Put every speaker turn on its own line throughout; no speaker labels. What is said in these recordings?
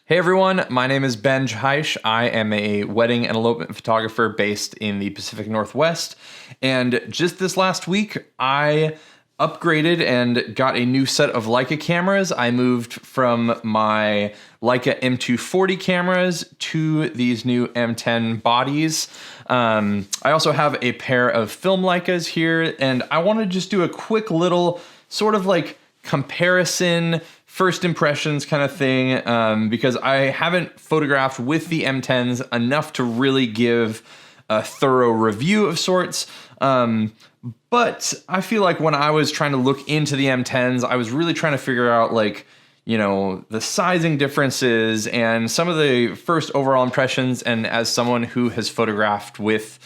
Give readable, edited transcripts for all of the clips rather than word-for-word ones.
Hey everyone, my name is Ben Heisch. I am a wedding and elopement photographer based in the Pacific Northwest. And just this last week, I upgraded and got a new set of Leica cameras. I moved from my Leica M240 cameras to these new M10 bodies. I also have a pair of film Leicas here, and I want to just do a quick little sort of like comparison, first impressions kind of thing, because I haven't photographed with the M10s enough to really give a thorough review of sorts. But I feel like when I was trying to look into the M10s, I was really trying to figure out the sizing differences and some of the first overall impressions. And as someone who has photographed with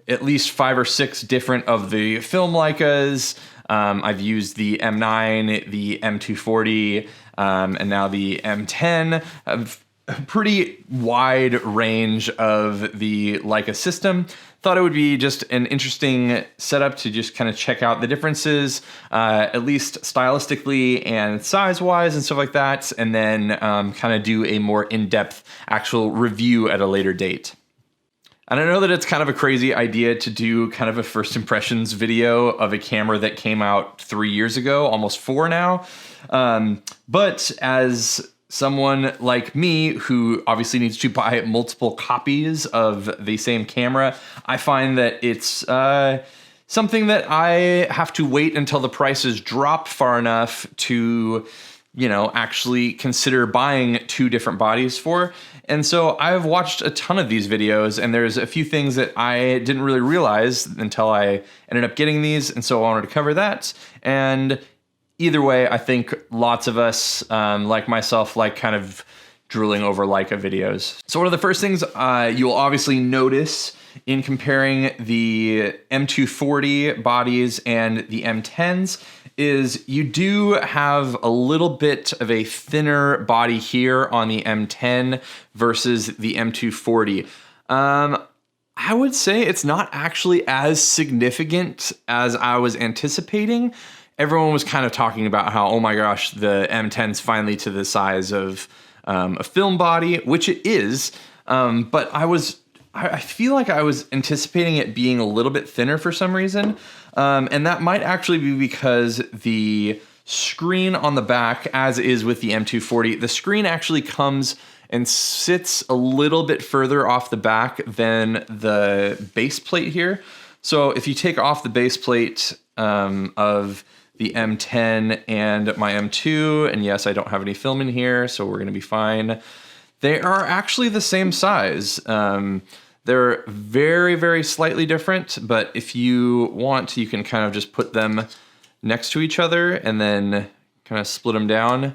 at least 5 or 6 different of the film Leicas, I've used the M9, the M240, and now the M10, a pretty wide range of the Leica system. Thought it would be just an interesting setup to just kind of check out the differences, at least stylistically and size-wise and stuff like that, and then kind of do a more in-depth actual review at a later date. And I know that it's kind of a crazy idea to do kind of a first impressions video of a camera that came out 3 years ago, almost 4 now. But as someone like me who obviously needs to buy multiple copies of the same camera, I find that it's something that I have to wait until the prices drop far enough to, actually consider buying 2 different bodies for. And so I've watched a ton of these videos, and there's a few things that I didn't really realize until I ended up getting these, and so I wanted to cover that. And either way, I think lots of us, like myself, like kind of drooling over Leica videos. So one of the first things you'll obviously notice in comparing the M240 bodies and the M10s is you do have a little bit of a thinner body here on the M10 versus the M240. I would say it's not actually as significant as I was anticipating. Everyone was kind of talking about how, oh my gosh, the M10's finally to the size of a film body, which it is, but I feel like I was anticipating it being a little bit thinner for some reason. And that might actually be because the screen on the back, as is with the M240, the screen actually comes and sits a little bit further off the back than the base plate here. So if you take off the base plate of the M10 and my M2, and yes, I don't have any film in here, so we're gonna be fine. They are actually the same size. They're very, very slightly different, but if you want, you can kind of just put them next to each other and then kind of split them down.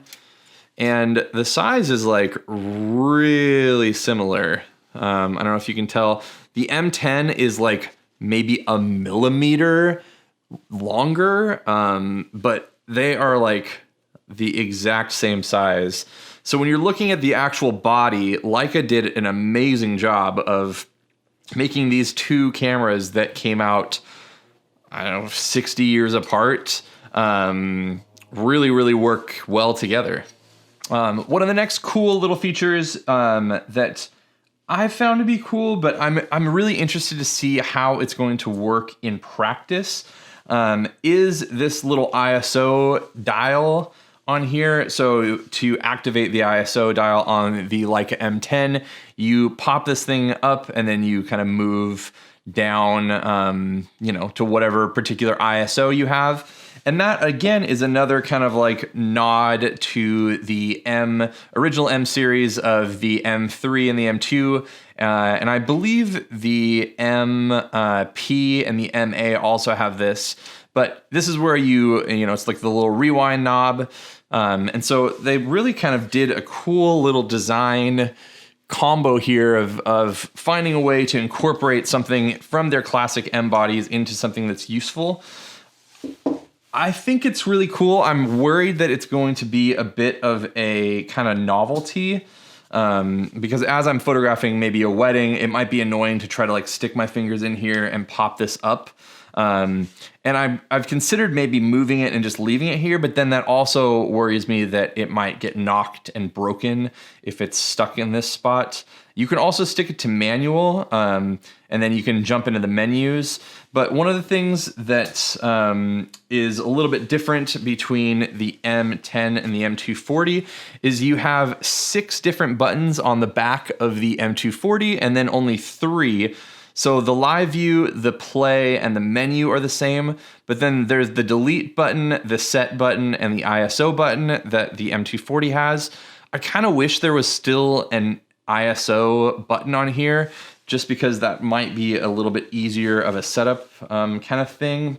And the size is like really similar. I don't know if you can tell. The M10 is like maybe a millimeter longer, but they are like the exact same size. So when you're looking at the actual body, Leica did an amazing job of making these 2 cameras that came out, 60 years apart, really, really work well together. One of the next cool little features that I found to be cool, but I'm really interested to see how it's going to work in practice, is this little ISO dial on here. So to activate the ISO dial on the Leica M10, you pop this thing up and then you kind of move down, to whatever particular ISO you have. And that again is another kind of like nod to the original M series of the M3 and the M2. And I believe the MP and the MA also have this. But this is where it's like the little rewind knob. And so they really kind of did a cool little design combo here of finding a way to incorporate something from their classic M bodies into something that's useful. I think it's really cool. I'm worried that it's going to be a bit of a kind of novelty. Because as I'm photographing maybe a wedding, it might be annoying to try to like stick my fingers in here and pop this up. And I've considered maybe moving it and just leaving it here, but then that also worries me that it might get knocked and broken if it's stuck in this spot. You can also stick it to manual, and then you can jump into the menus. But one of the things that is a little bit different between the M10 and the M240 is you have 6 different buttons on the back of the M240 and then only 3. So the live view, the play, and the menu are the same, but then there's the delete button, the set button, and the ISO button that the M240 has. I kind of wish there was still an ISO button on here, just because that might be a little bit easier of a setup kind of thing.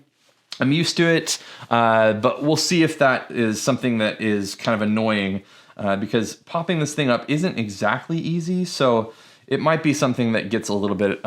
I'm used to it, but we'll see if that is something that is kind of annoying, because popping this thing up isn't exactly easy, so it might be something that gets a little bit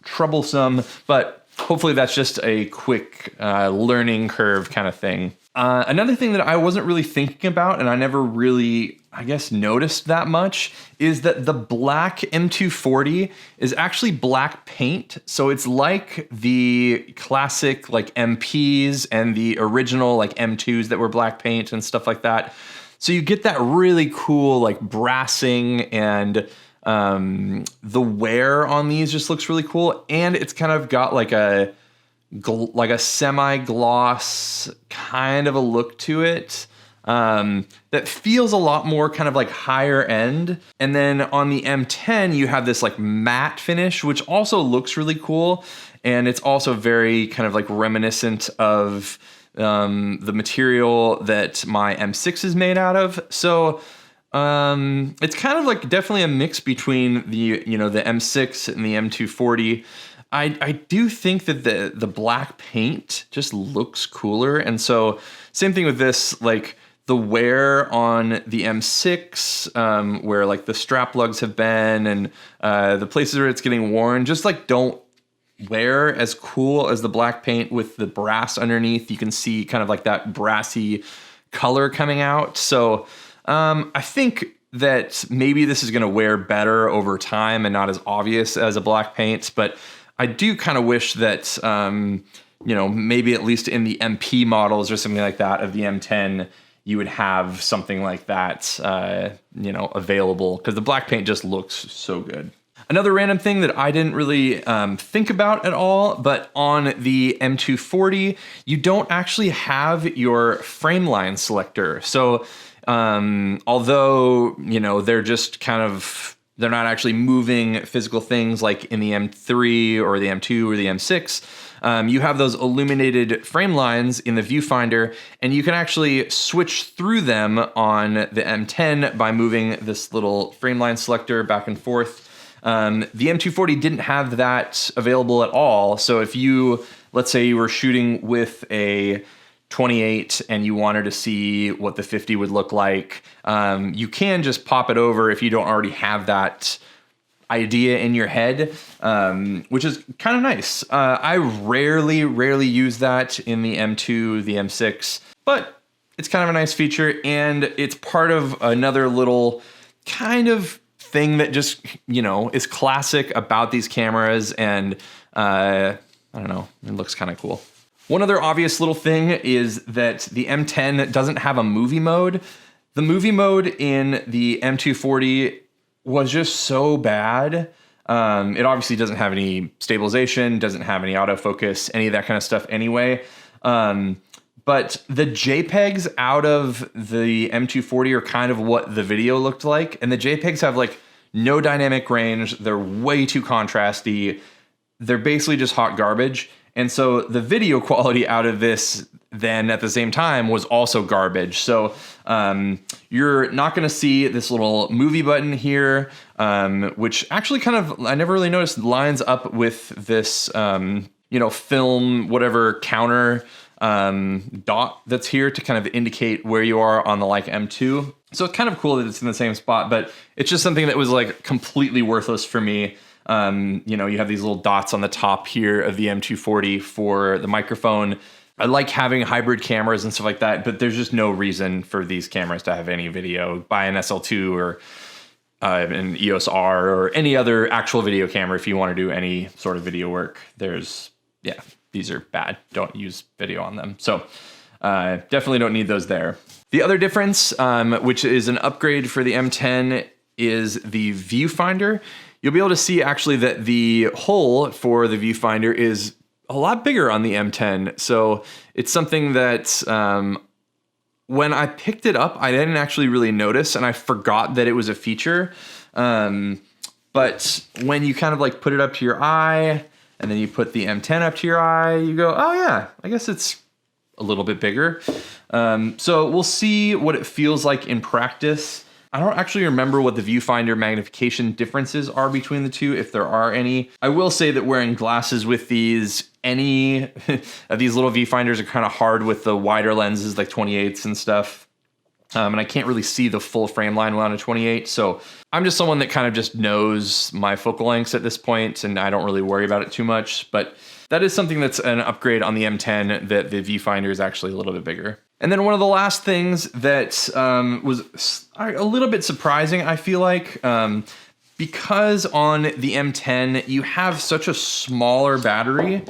troublesome, but hopefully that's just a quick learning curve kind of thing. Another thing that I wasn't really thinking about, and I never really, I guess, noticed that much, is that the black M240 is actually black paint. So it's like the classic like MPs and the original like M2s that were black paint and stuff like that. So you get that really cool like brassing, and the wear on these just looks really cool. And it's kind of got like a semi-gloss kind of a look to it that feels a lot more kind of like higher end. And then on the M10, you have this like matte finish, which also looks really cool. And it's also very kind of like reminiscent of the material that my M6 is made out of. So it's kind of like definitely a mix between the, you know, the M6 and the M240. I do think that the black paint just looks cooler. And so same thing with this, like the wear on the M6, where like the strap lugs have been, and the places where it's getting worn, just like don't wear as cool as the black paint with the brass underneath. You can see kind of like that brassy color coming out. So I think that maybe this is going to wear better over time and not as obvious as a black paint, but I do kind of wish that, you know, maybe at least in the MP models or something like that of the M10, you would have something like that, you know, available, because the black paint just looks so good. Another random thing that I didn't really think about at all, but on the M240, you don't actually have your frame line selector. So although, you know, they're just kind of, they're not actually moving physical things like in the M3 or the M2 or the M6. You have those illuminated frame lines in the viewfinder, and you can actually switch through them on the M10 by moving this little frame line selector back and forth. The M240 didn't have that available at all. So if you, let's say you were shooting with a 28 and you wanted to see what the 50 would look like, you can just pop it over if you don't already have that idea in your head, which is kind of nice. I rarely use that in the M2, the M6, but it's kind of a nice feature, and it's part of another little kind of thing that just, you know, is classic about these cameras, and I don't know, it looks kind of cool. One other obvious little thing is that the M10 doesn't have a movie mode. The movie mode in the M240 was just so bad. It obviously doesn't have any stabilization, doesn't have any autofocus, any of that kind of stuff anyway. But the JPEGs out of the M240 are kind of what the video looked like. And the JPEGs have like no dynamic range. They're way too contrasty. They're basically just hot garbage. And so the video quality out of this then at the same time was also garbage. So you're not going to see this little movie button here, which actually kind of, I never really noticed, lines up with this, you know, film, whatever counter dot that's here to kind of indicate where you are on the Leica M2. So it's kind of cool that it's in the same spot, but it's just something that was like completely worthless for me. You know, you have these little dots on the top here of the M240 for the microphone. I like having hybrid cameras and stuff like that, but there's just no reason for these cameras to have any video. Buy an SL2 or an EOS R or any other actual video camera if you want to do any sort of video work. There's yeah, these are bad. Don't use video on them. So definitely don't need those there. The other difference, which is an upgrade for the M10, is the viewfinder. You'll be able to see actually that the hole for the viewfinder is a lot bigger on the M10. So it's something that when I picked it up, I didn't actually really notice, and I forgot that it was a feature. But when you kind of like put it up to your eye, and then you put the M10 up to your eye, you go, oh yeah, I guess it's a little bit bigger. So we'll see what it feels like in practice. I don't actually remember what the viewfinder magnification differences are between the two, if there are any. I will say that wearing glasses with these, any of these little viewfinders are kind of hard with the wider lenses like 28s and stuff. And I can't really see the full frame line on a 28. So I'm just someone that kind of just knows my focal lengths at this point, and I don't really worry about it too much. But that is something that's an upgrade on the M10, that the viewfinder is actually a little bit bigger. And then one of the last things that was a little bit surprising, I feel like, because on the M10, you have such a smaller battery.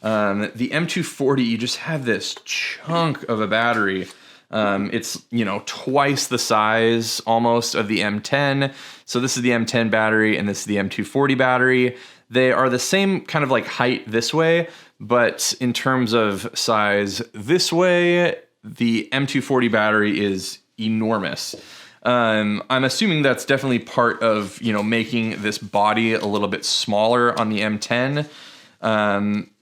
The M240, you just have this chunk of a battery. It's, you know, twice the size almost of the M10. So this is the M10 battery and this is the M240 battery. They are the same kind of like height this way, but in terms of size this way, the M240 battery is enormous. I'm assuming that's definitely part of, you know, making this body a little bit smaller on the M10.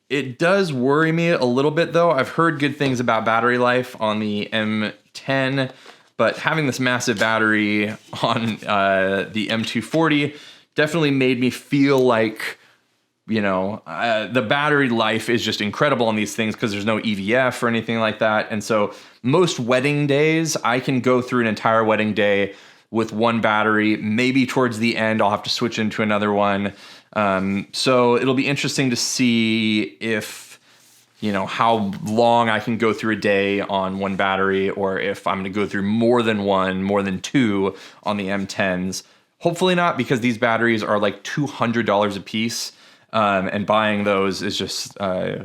It does worry me a little bit though. I've heard good things about battery life on the M10, but having this massive battery on the M240 definitely made me feel like, you know, the battery life is just incredible on these things because there's no EVF or anything like that. And so most wedding days, I can go through an entire wedding day with one battery. Maybe towards the end, I'll have to switch into another one. So it'll be interesting to see if, you know, how long I can go through a day on one battery, or if I'm going to go through more than two on the M10s. Hopefully not, because these batteries are like $200 a piece. And buying those is just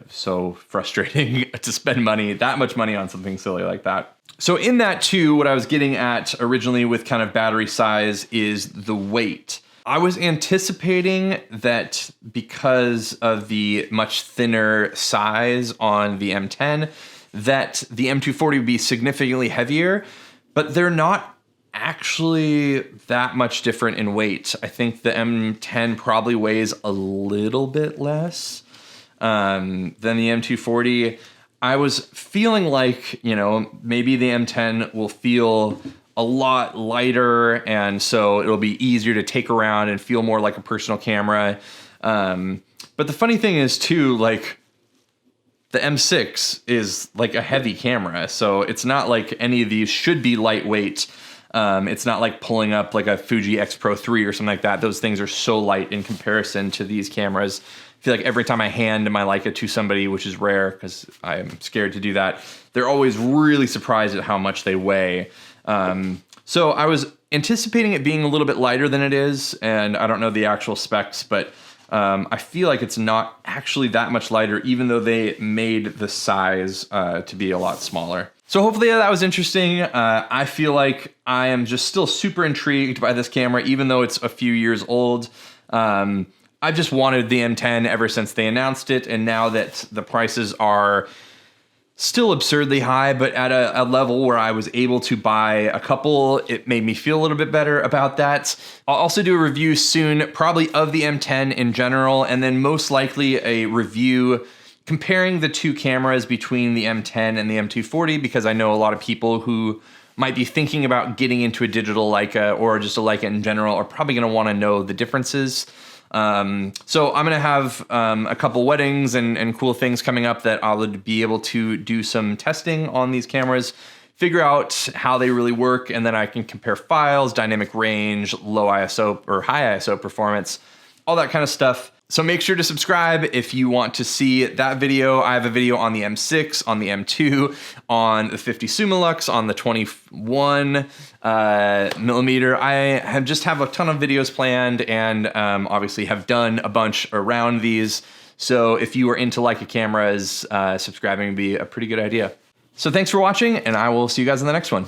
so frustrating to spend that much money on something silly like that. So in that too, what I was getting at originally with kind of battery size is the weight. I was anticipating that because of the much thinner size on the M10, that the M240 would be significantly heavier, but they're not actually that much different in weight. I think the M10 probably weighs a little bit less than the M240. I was feeling like, you know, maybe the M10 will feel a lot lighter, and so it'll be easier to take around and feel more like a personal camera. But the funny thing is too, like, the M6 is like a heavy camera, so it's not like any of these should be lightweight. It's not like pulling up like a Fuji X Pro 3 or something like that. Those things are so light in comparison to these cameras. I feel like every time I hand my Leica to somebody, which is rare because I'm scared to do that, they're always really surprised at how much they weigh. So I was anticipating it being a little bit lighter than it is, and I don't know the actual specs, but I feel like it's not actually that much lighter, even though they made the size to be a lot smaller. So hopefully that was interesting. I feel like I am just still super intrigued by this camera, even though it's a few years old. I've just wanted the M10 ever since they announced it, and now that the prices are still absurdly high, but at a level where I was able to buy a couple, it made me feel a little bit better about that. I'll also do a review soon, probably of the M10 in general, and then most likely a review comparing the two cameras between the M10 and the M240, because I know a lot of people who might be thinking about getting into a digital Leica or just a Leica in general are probably going to want to know the differences. So I'm going to have a couple weddings and cool things coming up that I'll be able to do some testing on these cameras, figure out how they really work, and then I can compare files, dynamic range, low ISO or high ISO performance, all that kind of stuff. So make sure to subscribe if you want to see that video. I have a video on the M6, on the M2, on the 50 Summilux, on the 21 millimeter. I just have a ton of videos planned, and obviously have done a bunch around these. So if you are into Leica cameras, subscribing would be a pretty good idea. So thanks for watching, and I will see you guys in the next one.